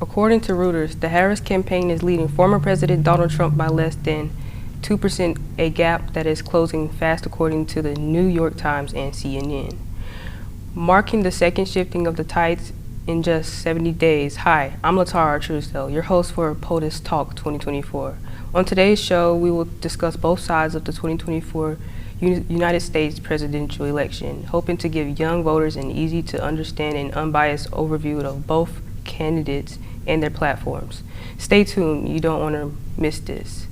According to Reuters, the Harris campaign is leading former President Donald Trump by less than 2%, a gap that is closing fast according to the New York Times and CNN. Marking the second shifting of the tides in just 70 days. Hi, I'm Letara Truesdale, your host for POTUS Talk 2024. On today's show, we will discuss both sides of the 2024 United States presidential election, hoping to give young voters an easy to understand and unbiased overview of both candidates and their platforms. Stay tuned, you don't want to miss this.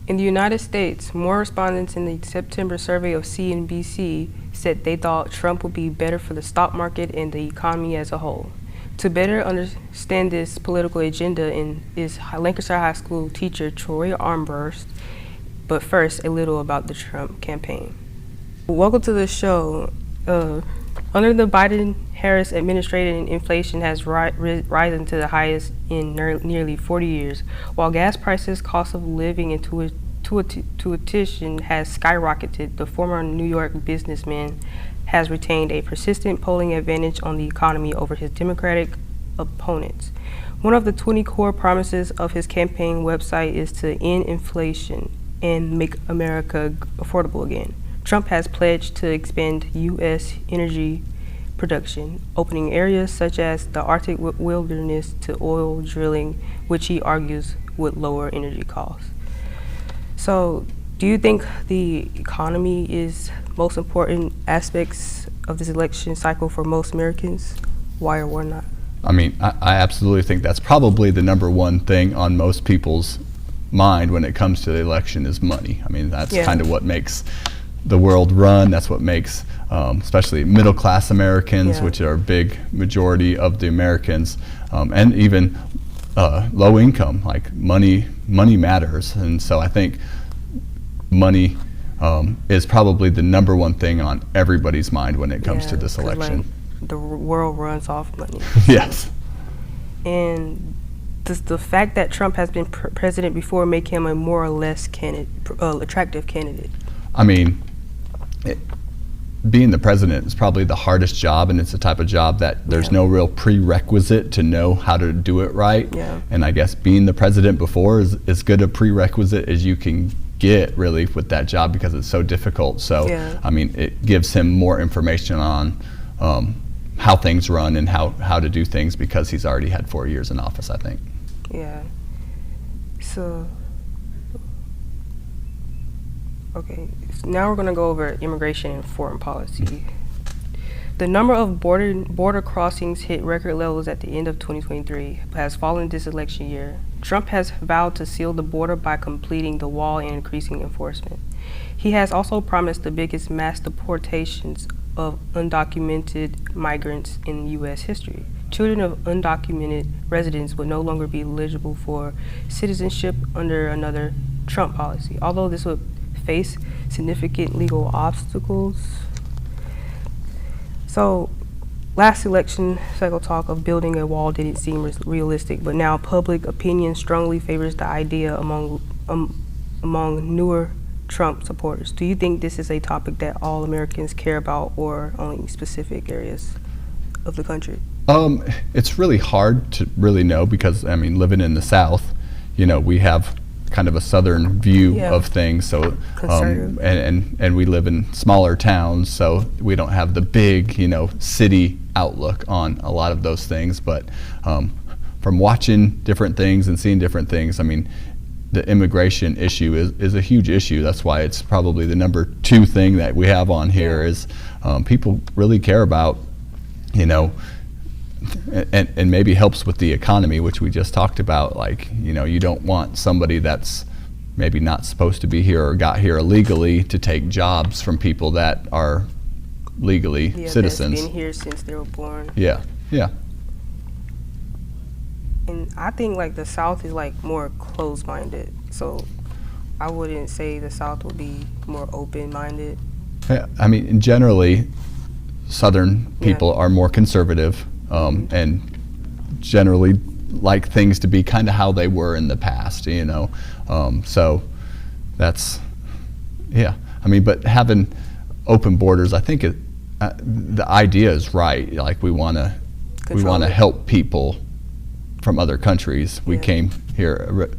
In the United States, more respondents in the September survey of CNBC said they thought Trump would be better for the stock market and the economy as a whole. To better understand this political agenda is Lancaster High School teacher Troy Armburst. But first, a little about the campaign. Welcome to the show. Under the Biden-Harris administration, inflation has risen to the highest in nearly 40 years, while gas prices, cost of living, and tuition has skyrocketed. The former New York businessman has retained a persistent polling advantage on the economy over his Democratic opponents. One of the 20 core promises of his campaign website is to end inflation and make America affordable again. Trump has pledged to expand U.S. energy production, opening areas such as the Arctic wilderness to oil drilling, which he argues would lower energy costs. So, do you think the economy is most important aspects of this election cycle for most Americans? Why or why not? I mean, I absolutely think that's probably the number one thing on most people's mind when it comes to the election is money. I mean, that's kind of what makes the world run. That's what makes especially middle class Americans, which are a big majority of the Americans, and even low income, like money matters. And so I think money is probably the number one thing on everybody's mind when it comes to this election. Like, the world runs off money. Yes. And does the fact that Trump has been president before make him a more or less attractive candidate? I mean, being the president is probably the hardest job, and it's the type of job that there's no real prerequisite to know how to do it right. And I guess being the president before is as good a prerequisite as you can get, really, with that job, because it's so difficult. So, I mean, it gives him more information on how things run and how to do things, because he's already had 4 years in office, I think. Yeah. So, okay, so now we're going to go over immigration and foreign policy. The number of border crossings hit record levels at the end of 2023, but has fallen this election year. Trump has vowed to seal the border by completing the wall and increasing enforcement. He has also promised the biggest mass deportations of undocumented migrants in U.S. history. Children of undocumented residents would no longer be eligible for citizenship under another Trump policy, although this would face significant legal obstacles. So, last election cycle talk of building a wall didn't seem realistic, but now public opinion strongly favors the idea among newer Trump supporters. Do you think this is a topic that all Americans care about, or only specific areas of the country? It's really hard to really know, because, I mean, living in the South, you know, we have kind of a southern view of things, so and we live in smaller towns, so we don't have the big, you know, city outlook on a lot of those things. But from watching different things and seeing different things, I mean, the immigration issue is a huge issue. That's why it's probably the number 2 thing that we have on here is people really care about you know, and maybe helps with the economy, which we just talked about. Like, you know, you don't want somebody that's maybe not supposed to be here or got here illegally to take jobs from people that are legally citizens. That's been here since they were born. Yeah, yeah. And I think like the South is like more closed-minded, so I wouldn't say the South would be more open-minded. Yeah, I mean, generally, Southern people are more conservative, and generally like things to be kind of how they were in the past, you know. So that's, yeah. I mean, but having open borders, I think the idea is right. Like, we want to help people from other countries. We came here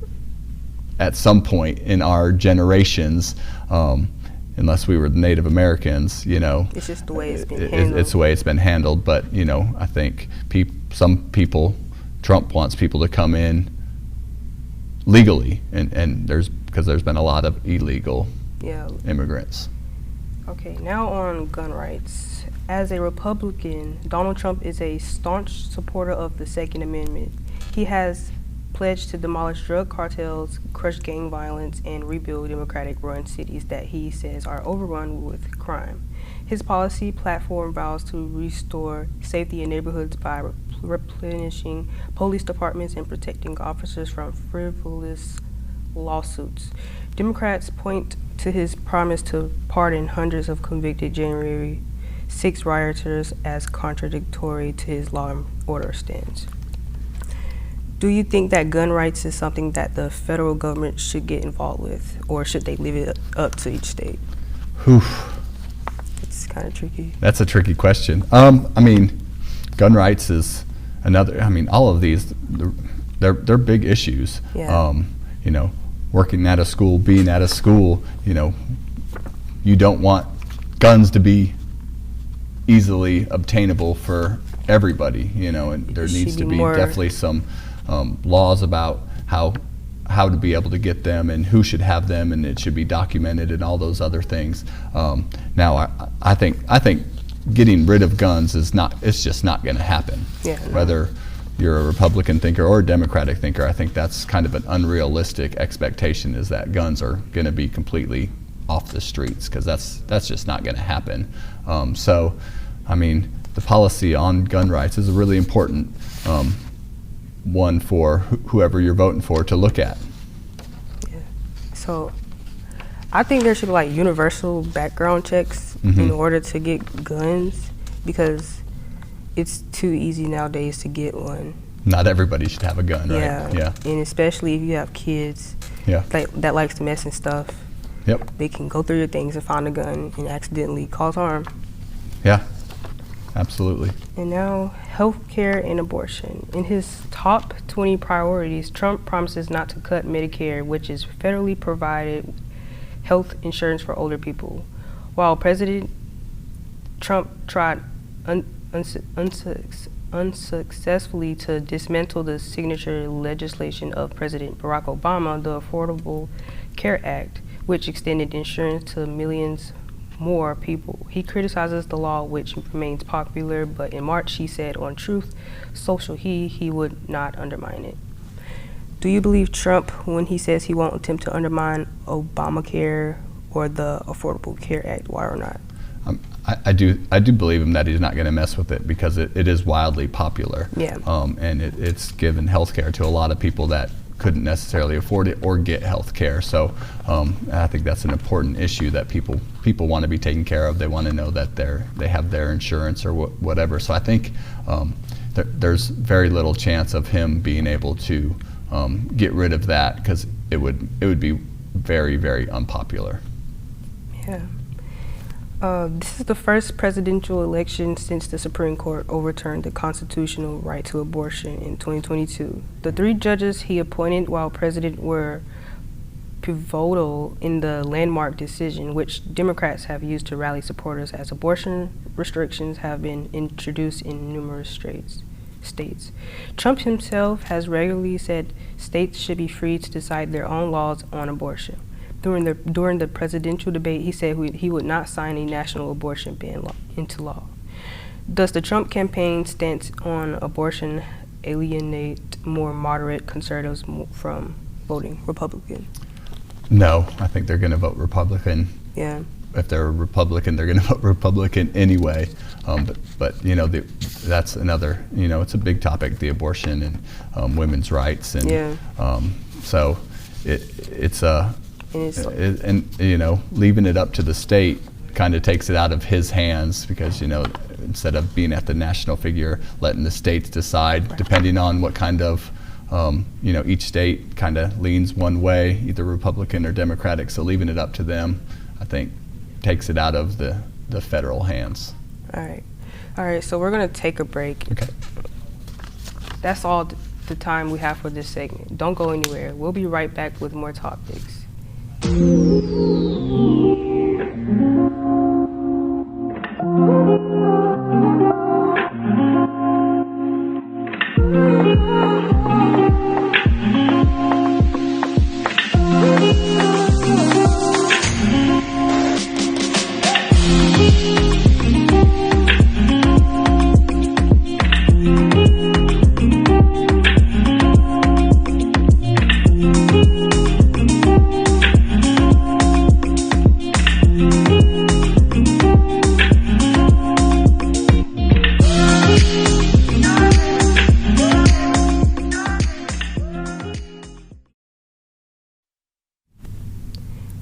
at some point in our generations, unless we were the Native Americans, you know. It's just the way it's been handled. It's the way it's been handled, but, you know, I think some people, Trump wants people to come in legally, and because there's been a lot of illegal immigrants. Okay, now on gun rights. As a Republican, Donald Trump is a staunch supporter of the Second Amendment. He has pledged to demolish drug cartels, crush gang violence, and rebuild democratic-run cities that he says are overrun with crime. His policy platform vows to restore safety in neighborhoods by replenishing police departments and protecting officers from frivolous lawsuits. Democrats point to his promise to pardon hundreds of convicted January 6 rioters as contradictory to his law and order stance. Do you think that gun rights is something that the federal government should get involved with, or should they leave it up to each state? It's kind of tricky. That's a tricky question. I mean, gun rights is another. I mean, all of these, they're big issues. Yeah. You know, working at a school, being at a school, you know, you don't want guns to be easily obtainable for everybody, you know, and there needs to be definitely some laws about how to be able to get them and who should have them, and it should be documented and all those other things. Now, I think getting rid of guns it's just not going to happen. Yeah, no. Whether you're a Republican thinker or a Democratic thinker, I think that's kind of an unrealistic expectation, is that guns are going to be completely off the streets, because that's just not going to happen. So, I mean, the policy on gun rights is a really important one for whoever you're voting for to look at. Yeah. So, I think there should be like universal background checks in order to get guns, because it's too easy nowadays to get one. Not everybody should have a gun, right? Yeah. And especially if you have kids that likes to mess and stuff. Yep. They can go through your things and find a gun and accidentally cause harm. Yeah, absolutely. And now, healthcare and abortion. In his top 20 priorities, Trump promises not to cut Medicare, which is federally provided health insurance for older people. While President Trump tried unsuccessfully to dismantle the signature legislation of President Barack Obama, the Affordable Care Act, which extended insurance to millions more people. He criticizes the law, which remains popular, but in March he said on Truth Social he would not undermine it. Do you believe Trump when he says he won't attempt to undermine Obamacare or the Affordable Care Act? Why or not? I do believe him that he's not going to mess with it, because it is wildly popular. Yeah. And it's given health care to a lot of people that couldn't necessarily afford it or get health care. So I think that's an important issue, that people want to be taken care of. They want to know that they have their insurance or whatever. So I think there's very little chance of him being able to get rid of that, because it would be very, very unpopular. Yeah. This is the first presidential election since the Supreme Court overturned the constitutional right to abortion in 2022. The 3 judges he appointed while president were pivotal in the landmark decision, which Democrats have used to rally supporters as abortion restrictions have been introduced in numerous states. Trump himself has regularly said states should be free to decide their own laws on abortion. During the presidential debate, he said he would not sign a national abortion ban into law. Does the Trump campaign stance on abortion alienate more moderate conservatives from voting Republican? No, I think they're going to vote Republican. Yeah. If they're a Republican, they're going to vote Republican anyway. But that's another, it's a big topic, the abortion and women's rights. And so leaving it up to the state kind of takes it out of his hands because, instead of being at the national figure, letting the states decide, depending on what kind of, each state kind of leans one way, either Republican or Democratic. So leaving it up to them, I think, takes it out of the federal hands. All right, so we're going to take a break. Okay. That's all the time we have for this segment. Don't go anywhere. We'll be right back with more topics.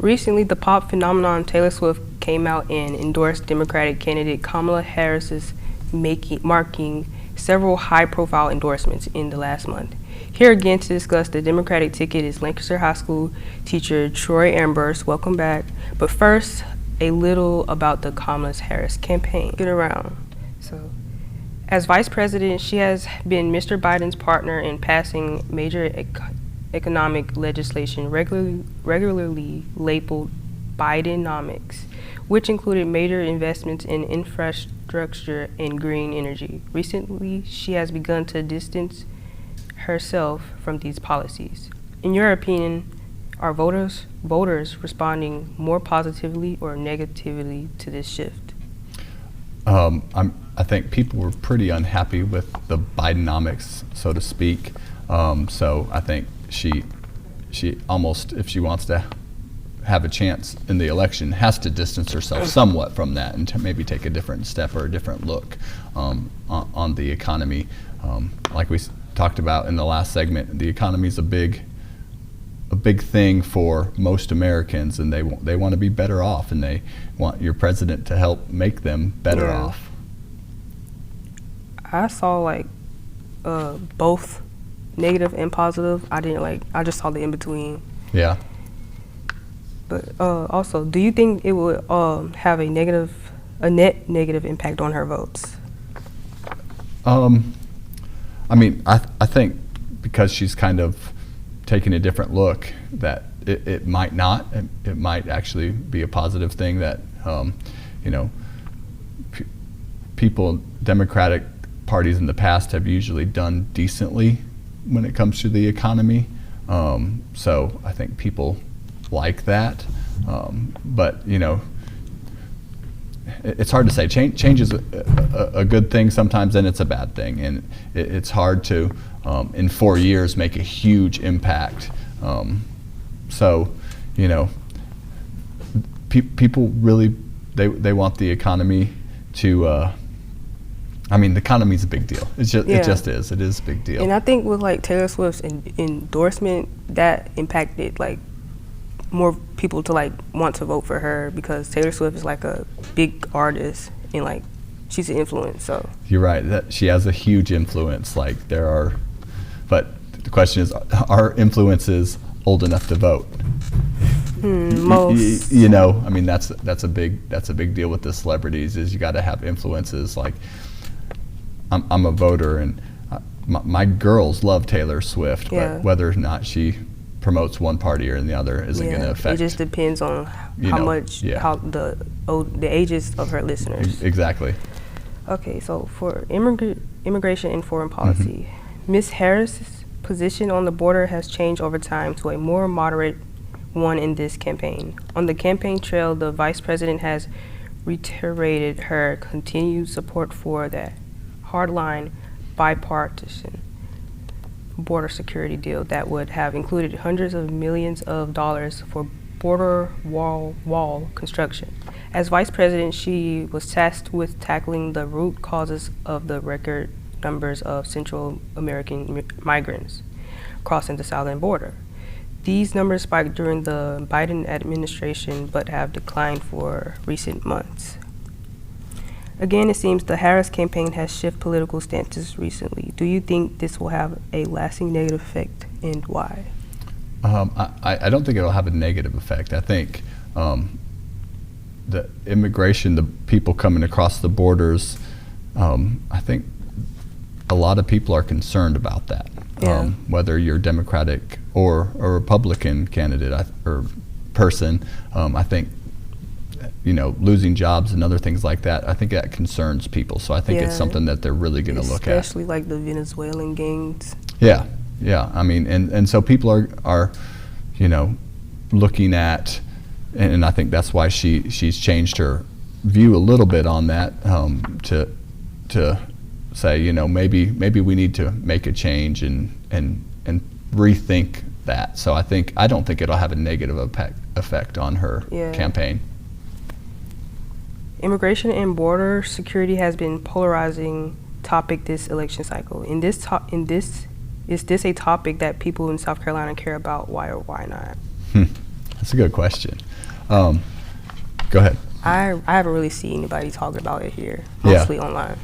Recently, the pop phenomenon Taylor Swift came out and endorsed Democratic candidate Kamala Harris's marking several high-profile endorsements in the last month. Here again to discuss the Democratic ticket is Lancaster High School teacher Troy Ambrose. Welcome back. But first, a little about the Kamala Harris campaign. Get around. So, as vice president, she has been Mr. Biden's partner in passing major economic legislation regularly labeled Bidenomics, which included major investments in infrastructure and green energy. Recently, she has begun to distance herself from these policies. In your opinion, are voters responding more positively or negatively to this shift? I think people were pretty unhappy with the Bidenomics, so to speak. So I think she almost, if she wants to have a chance in the election, has to distance herself somewhat from that and to maybe take a different step or a different look on the economy. Like we talked about in the last segment, the economy is a big thing for most Americans, and they want to be better off, and they want your president to help make them better off. I saw both negative and positive. I just saw the in between. Yeah. But also, do you think it would have a net negative impact on her votes? I mean, I think because she's kind of taking a different look, that it might not. It might actually be a positive thing that people, Democratic parties in the past have usually done decently when it comes to the economy. So I think people like that. But it's hard to say. Change is a good thing sometimes, and it's a bad thing. And it's hard to, in 4 years, make a huge impact. So people really, they want the economy to, the economy is a big deal. It just is. It is a big deal. And I think with Taylor Swift's endorsement, that impacted more people to want to vote for her, because Taylor Swift is a big artist and she's an influence. So you're right, that she has a huge influence. But the question is, are influences old enough to vote? Most. That's a big deal with the celebrities. Is you got to have influences. I'm a voter, and my girls love Taylor Swift, but whether or not she promotes one party or the other isn't going to affect. It just depends on how the ages of her listeners. Exactly. Okay, so for immigration and foreign policy, Ms. Harris's position on the border has changed over time to a more moderate one in this campaign. On the campaign trail, the vice president has reiterated her continued support for the hardline bipartisan border security deal that would have included hundreds of millions of dollars for border wall construction. As vice president, she was tasked with tackling the root causes of the record numbers of Central American migrants crossing the southern border. These numbers spiked during the Biden administration but have declined for recent months. Again, it seems the Harris campaign has shifted political stances recently. Do you think this will have a lasting negative effect, and why? I don't think it'll have a negative effect. I think the immigration, the people coming across the borders, I think a lot of people are concerned about that. Yeah. Whether you're Democratic or a Republican candidate or person, I think, losing jobs and other things like that, I think that concerns people. So I think it's something that they're really going to look at. Especially like the Venezuelan gangs. Yeah. I mean, and so people are looking at, and I think that's why she's changed her view a little bit on that, to say, maybe we need to make a change and rethink that. So I don't think it'll have a negative effect on her campaign. Immigration and border security has been polarizing topic this election cycle. Is this a topic that people in South Carolina care about? Why or why not? That's a good question. Go ahead. I haven't really seen anybody talking about it here, mostly online.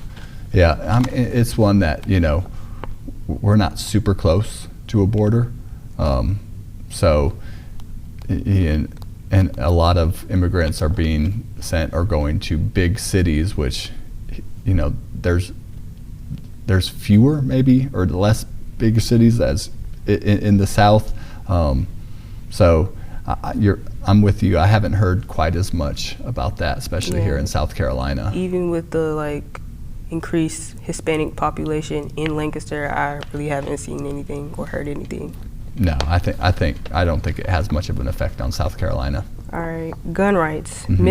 Yeah, I mean, it's one that, we're not super close to a border. So, and a lot of immigrants are being sent or going to big cities, which, there's fewer maybe or less big cities as in the South. So I'm with you. I haven't heard quite as much about that, especially here in South Carolina. Even with the increased Hispanic population in Lancaster, I really haven't seen anything or heard anything. No, I don't think it has much of an effect on South Carolina. All right, gun rights. Mm-hmm.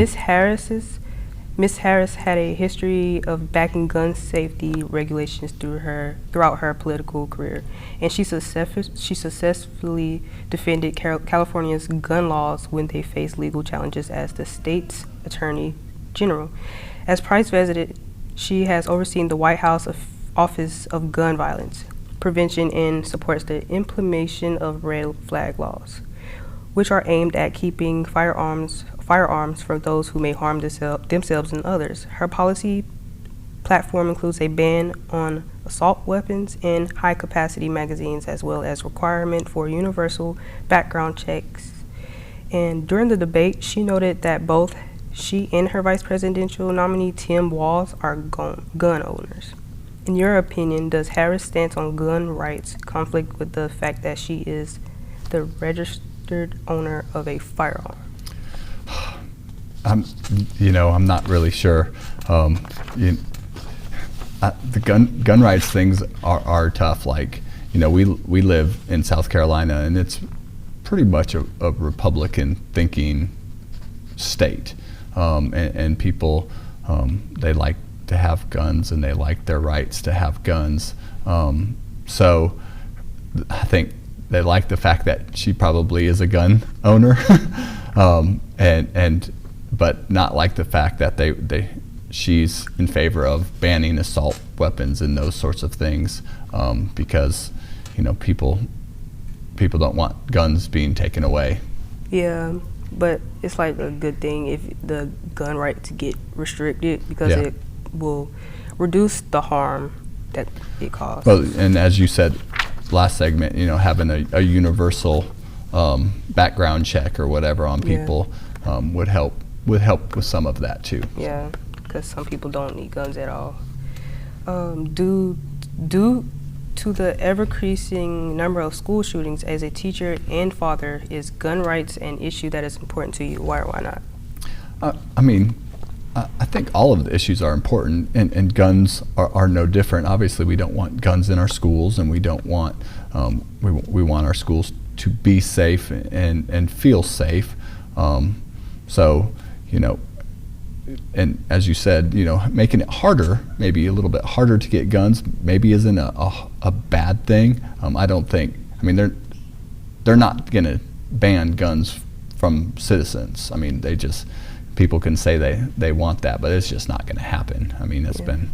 Miss Harris had a history of backing gun safety regulations throughout her political career, and she successfully defended California's gun laws when they faced legal challenges as the state's attorney general. As Vice President, she has overseen the White House Office of Gun Violence Prevention and supports the implementation of red flag laws, which are aimed at keeping firearms from those who may harm themselves and others. Her policy platform includes a ban on assault weapons and high-capacity magazines, as well as requirement for universal background checks. And during the debate, she noted that both she and her vice presidential nominee, Tim Walz, are gun owners. In your opinion, does Harris' stance on gun rights conflict with the fact that she is the registered owner of a firearm? I'm not really sure. The gun rights things are tough. We live in South Carolina, and it's pretty much a Republican thinking state, and people they like to have guns and they like their rights to have guns. So I think they like the fact that she probably is a gun owner, but not like the fact that she's in favor of banning assault weapons and those sorts of things, because people don't want guns being taken away. Yeah, but it's a good thing if the gun rights get restricted, because it will reduce the harm that it causes. Well, and as you said last segment, having a universal background check or whatever on people would help with some of that too. Yeah, because some people don't need guns at all. Due to the ever-increasing number of school shootings, as a teacher and father, is gun rights an issue that is important to you? Why or why not? I think all of the issues are important, and guns are no different. Obviously, we don't want guns in our schools, and we don't want we want our schools to be safe and feel safe. So, and as you said, making it harder, maybe a little bit harder to get guns, maybe isn't a bad thing. I don't think. I mean, they're not going to ban guns from citizens. I mean, people can say they want that, but it's just not going to happen. I mean, it's been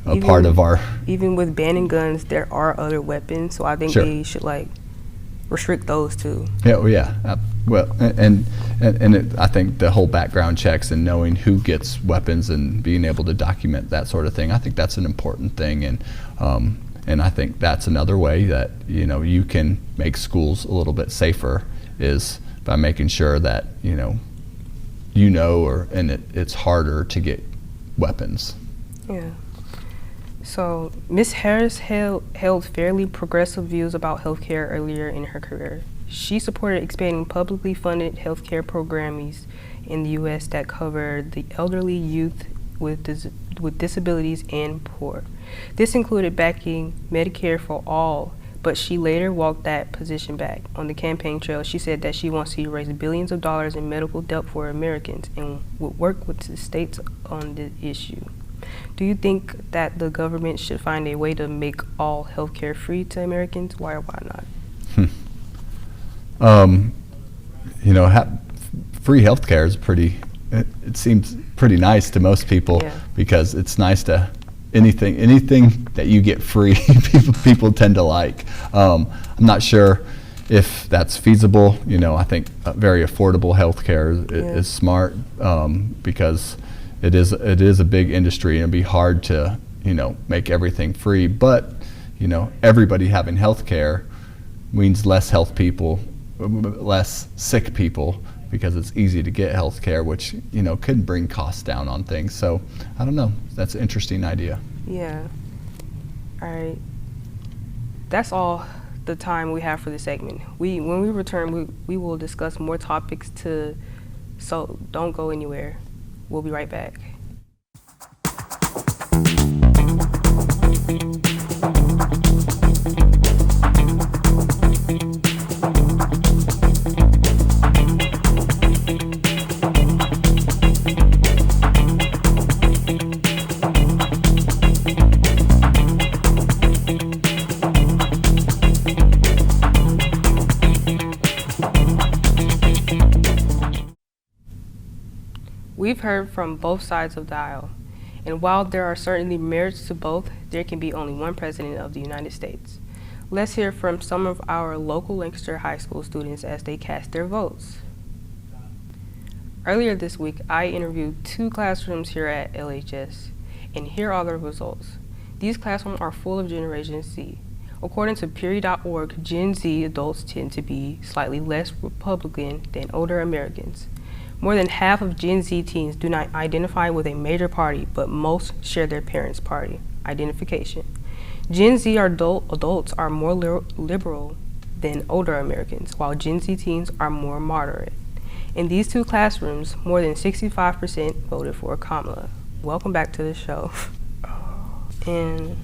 a part of our. Even with banning guns, there are other weapons, so I think they should restrict those too. Yeah. Well, and I think the whole background checks and knowing who gets weapons and being able to document that sort of thing, I think that's an important thing, and I think that's another way that you can make schools a little bit safer is by making sure that it's harder to get weapons. Yeah. So Ms. Harris held fairly progressive views about healthcare earlier in her career. She supported expanding publicly funded healthcare programs in the U.S. that covered the elderly, youth with disabilities, and poor. This included backing Medicare for all, but she later walked that position back. On the campaign trail, she said that she wants to raise billions of dollars in medical debt for Americans and would work with the states on the issue. Do you think that the government should find a way to make all healthcare free to Americans? Why or why not? Free healthcare is it seems pretty nice to most people because it's nice to anything that you get free, people tend to like. I'm not sure if that's feasible. I think very affordable healthcare is smart because it is a big industry and it'd be hard to make everything free. But everybody having healthcare means less sick people because it's easy to get healthcare, which could bring costs down on things. So I don't know. That's an interesting idea. Yeah. All right. That's all the time we have for this segment. When we return, we will discuss more topics so don't go anywhere. We'll be right back. We've heard from both sides of the aisle, and while there are certainly merits to both, there can be only one president of the United States. Let's hear from some of our local Lancaster High School students as they cast their votes. Earlier this week, I interviewed 2 classrooms here at LHS, and here are the results. These classrooms are full of Generation Z. According to Pew.org, Gen Z adults tend to be slightly less Republican than older Americans. More than half of Gen Z teens do not identify with a major party, but most share their parents' party identification. Gen Z adults are more liberal than older Americans, while Gen Z teens are more moderate. In these 2 classrooms, more than 65% voted for Kamala. Welcome back to the show. And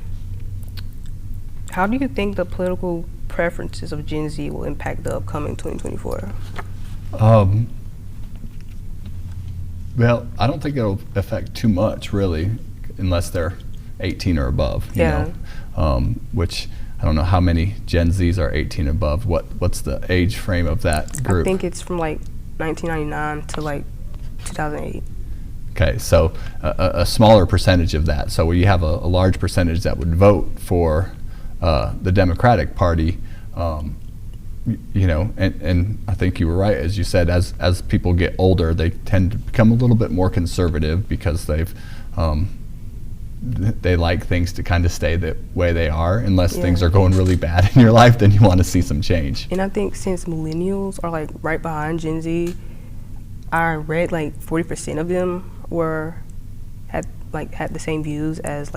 how do you think the political preferences of Gen Z will impact the upcoming 2024? Well, I don't think it'll affect too much, really, unless they're 18 or above. You know, which I don't know how many Gen Zs are 18 above. What's the age frame of that group? I think it's from 1999 to 2008. Okay, so a smaller percentage of that. So you have a large percentage that would vote for the Democratic Party. And I think you were right, as you said, as people get older, they tend to become a little bit more conservative because they like things to kind of stay the way they are, unless things are going really bad in your life, then you want to see some change. And I think since millennials are right behind Gen Z, I read 40% of them had the same views as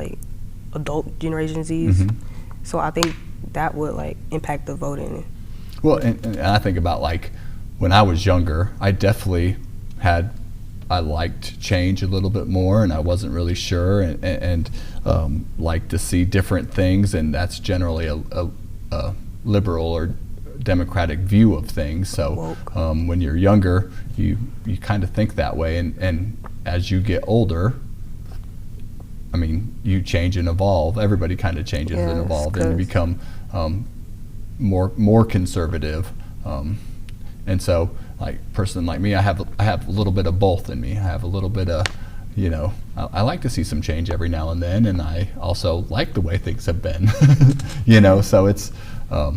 adult Generation Zs. Mm-hmm. So I think that would impact the voting. Well, and I think about when I was younger, I definitely I liked change a little bit more, and I wasn't really sure, and liked to see different things, and that's generally a liberal or democratic view of things. So when you're younger, you kind of think that way, and as you get older, I mean, you change and evolve. Everybody kind of changes and evolves, and you become more conservative. And so, like a person like me, I have a little bit of both in me. I have a little bit of, I like to see some change every now and then, and I also like the way things have been. So it's I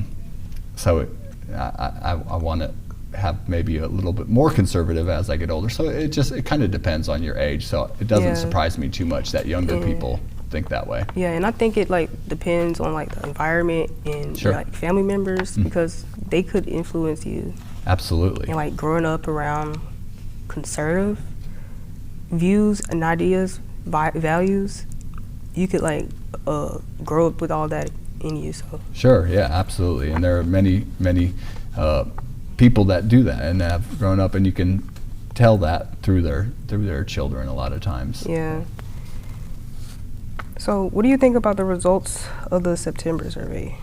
want to have maybe a little bit more conservative as I get older. So it kind of depends on your age. So it doesn't surprise me too much that younger people think that way. Yeah, and I think it depends on the environment and your family members, because they could influence you. Absolutely. And growing up around conservative views and ideas, values, you could grow up with all that in you. So sure, yeah, absolutely. And there are many people that do that and have grown up, and you can tell that through their children a lot of times. Yeah. So what do you think about the results of the September survey?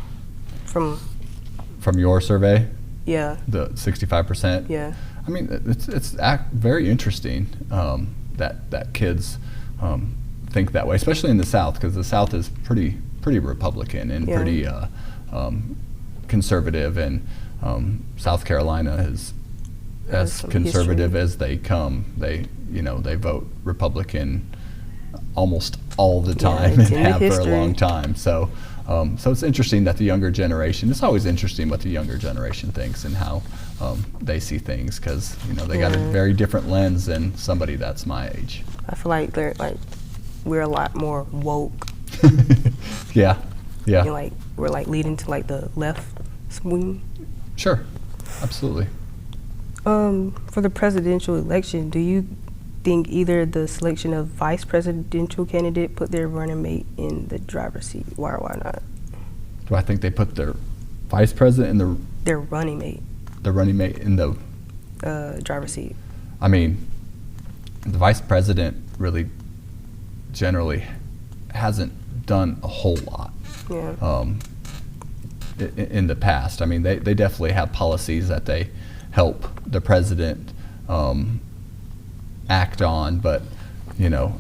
From your survey? Yeah. The 65%? Yeah. I mean, it's very interesting that kids think that way, especially in the South, because the South is pretty Republican and pretty conservative, and South Carolina is as conservative as they come. They vote Republican almost all the time, and have for a long time. So it's interesting that the younger generation, it's always interesting what the younger generation thinks and how they see things, because they got a very different lens than somebody that's my age. I feel like we're a lot more woke. Yeah. And we're leading to the left swing. Sure, absolutely. For the presidential election, do you think either the selection of vice presidential candidate put their running mate in the driver's seat? Why or why not? Do I think they put their vice president in their running mate? The running mate in the driver's seat. I mean, the vice president really generally hasn't done a whole lot. Yeah. In the past. I mean, they definitely have policies that they help the president act on, but the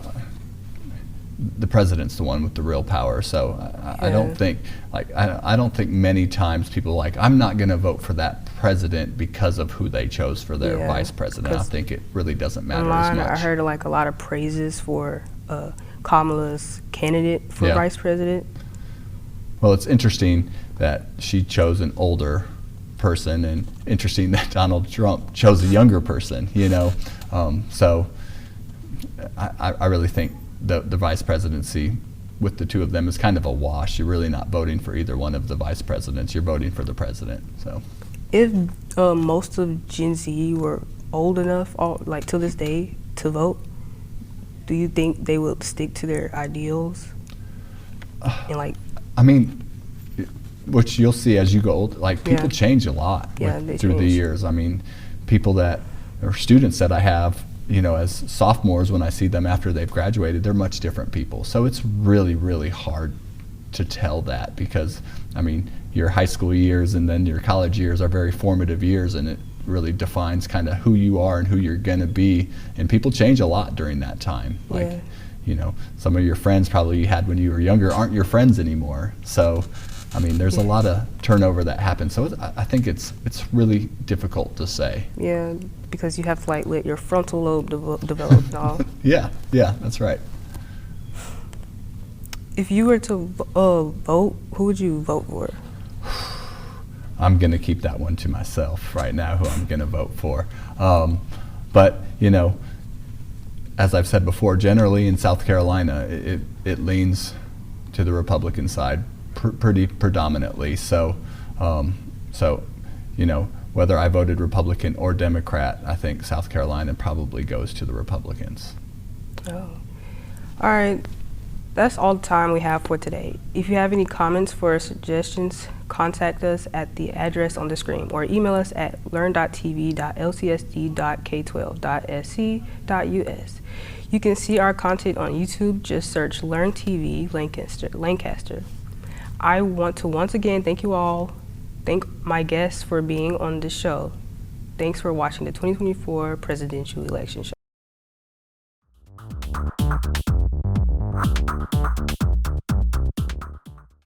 president's the one with the real power. So I don't think I don't think many times people I'm not going to vote for that president because of who they chose for their vice president. I think it really doesn't matter as much. I heard a lot of praises for Kamala's candidate for vice president. Well, it's interesting that she chose an older person, and interesting that Donald Trump chose a younger person, So I really think the vice presidency with the two of them is kind of a wash. You're really not voting for either one of the vice presidents. You're voting for the president. So, if most of Gen Z were old enough, to this day, to vote, do you think they would stick to their ideals? And I mean, which you'll see as you go old, people change a lot through the years. I mean, people or students that I have, as sophomores, when I see them after they've graduated, they're much different people. So it's really, really hard to tell that, because, I mean, your high school years and then your college years are very formative years, and it really defines kind of who you are and who you're going to be. And people change a lot during that time. Some of your friends probably you had when you were younger aren't your friends anymore. So, I mean, there's a lot of turnover that happens. So I think it's really difficult to say. Yeah, because you have to let your frontal lobe develop and all. Yeah, that's right. If you were to vote, who would you vote for? I'm going to keep that one to myself right now, who I'm going to vote for. But, as I've said before, generally in South Carolina, it leans to the Republican side pretty predominantly. So, whether I voted Republican or Democrat, I think South Carolina probably goes to the Republicans. Oh. All right. That's all the time we have for today. If you have any comments or suggestions, contact us at the address on the screen, or email us at learn.tv.lcsd.k12.sc.us. You can see our content on YouTube. Just search Learn TV Lancaster. I want to once again thank you all thank my guests for being on the show. Thanks for watching the 2024 presidential election show.